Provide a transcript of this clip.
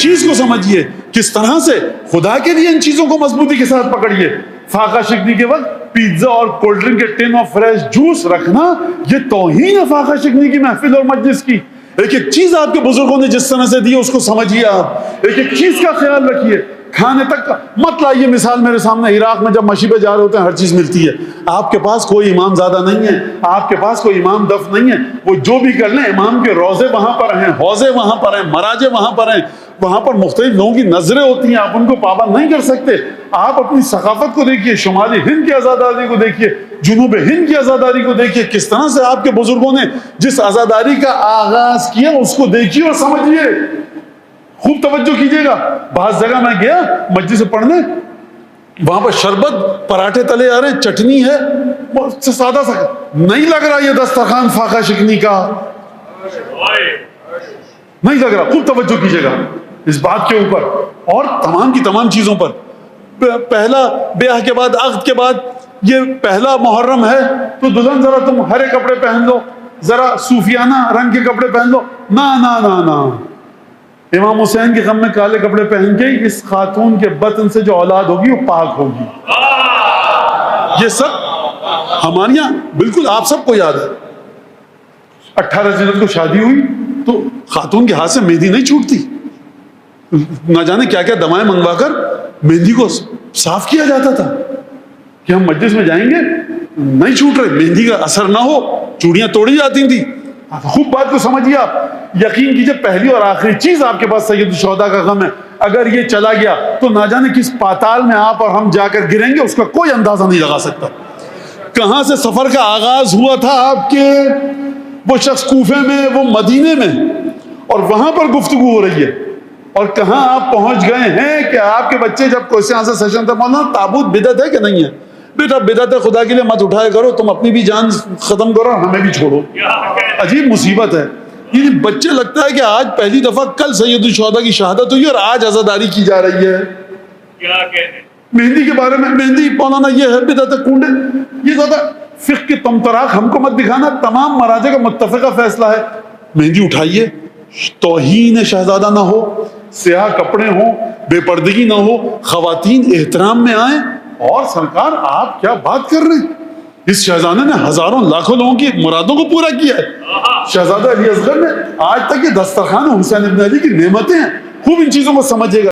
چیز کو سمجھیے کس طرح سے خدا کے لیے ان چیزوں کو مضبوطی کے ساتھ پکڑیے. فاقہ شکنی کے وقت پیزا اور کولڈ ڈرنک کے ٹین اور فریش جوس رکھنا یہ توہین ہے فاقہ شکنی کی محفل اور مجلس کی. ایک ایک چیز آپ کے بزرگوں نے جس طرح سے دی اس کو سمجھیے. آپ ایک ایک چیز کا خیال رکھیے. کھانے تک مت لائیے مثال میرے سامنے عراق میں جب مشی پہ جا رہے ہوتے ہیں ہر چیز ملتی ہے. آپ کے پاس کوئی امام زیادہ نہیں ہے, آپ کے پاس کوئی امام دف نہیں ہے. وہ جو بھی کر لیں, امام کے روزے وہاں پر ہیں, حوضے وہاں پر ہیں, مراجے وہاں پر ہیں, وہاں پر مختلف لوگوں کی نظریں ہوتی ہیں, آپ ان کو پابند نہیں کر سکتے. آپ اپنی ثقافت کو دیکھیے, شمالی ہند کی آزاداری کو دیکھیے, جنوب ہند کی آزاداری کو دیکھیے, کس طرح سے آپ کے بزرگوں نے جس آزاداری کا آغاز کیا اس کو دیکھیے اور سمجھیے. خوب توجہ کیجیے گا. بعض جگہ میں گیا مجلس سے پڑھنے, وہاں پر شربت پراٹھے تلے آ رہے ہیں, چٹنی ہے, سادہ سا نہیں لگ رہا یہ دسترخوان فاقہ شکنی کا, نہیں لگ رہا. خوب توجہ کیجیے گا اس بات کے اوپر اور تمام کی تمام چیزوں پر. پہلا بیاہ کے بعد, عقد کے بعد, یہ پہلا محرم ہے تو دلہن ذرا تم ہرے کپڑے پہن لو, ذرا صوفیانہ رنگ کے کپڑے پہن لو. نا نا نا نا, امام حسین کے غم میں کالے کپڑے پہن کے اس خاتون کے بطن سے جو اولاد ہوگی وہ پاک ہوگی. یہ سب ہمارے یہاں بالکل آپ سب کو یاد ہے. 18 جنت کو شادی ہوئی تو خاتون کے ہاتھ سے مہندی نہیں چھوٹتی, نہ جانے کیا کیا دوائیں منگوا کر مہندی کو صاف کیا جاتا تھا کہ ہم مجلس میں جائیں گے نہیں چھوٹ رہے, مہندی کا اثر نہ ہو, چوڑیاں توڑی جاتی تھیں. خوب بات کو سمجھیے آپ. یقین کیجئے پہلی اور آخری چیز آپ کے پاس سید الشہداء کا غم ہے. اگر یہ چلا گیا تو نہ جانے کس پاتال میں آپ اور ہم جا کر گریں گے, اس کا کوئی اندازہ نہیں لگا سکتا. کہاں سے سفر کا آغاز ہوا تھا آپ کے, وہ شخص کوفے میں, وہ مدینے میں, اور وہاں پر گفتگو ہو رہی ہے, اور کہاں آپ پہنچ گئے ہیں کہ آپ کے بچے جب کوئی سے سیشن تھا, مولانا تابوت بدعت ہے کہ نہیں ہے؟ بیٹا بدعت ہے, خدا کے لیے مت اٹھایا کرو, تم اپنی بھی جان ختم کرو اور ہمیں بھی چھوڑو. عجیب مصیبت ہے. یہ بچے لگتا ہے کہ آج پہلی دفعہ کل سید الشہداء کی شہادت ہوئی اور آج عزاداری کی جا رہی ہے. مہندی کے بارے میں, مہندی مولانا یہ ہے بدعت ہے, کنڈے, یہ زیادہ فقہ کے تمطراق ہم کو مت دکھانا. تمام مراجع کا متفقہ فیصلہ ہے, مہندی اٹھائیے, توہین شہزادہ نہ ہو, سیاہ کپڑے ہوں, بے پردگی نہ ہو, خواتین احترام میں آئیں. اور سرکار آپ کیا بات کر رہے ہیں, اس شہزادے نے ہزاروں لاکھوں لوگوں کی مرادوں کو پورا کیا ہے. شہزادہ علی اصغر نے آج تک یہ دسترخوان حسین ابن علی کی نعمتیں ہیں. خوب ان چیزوں کو سمجھے گا.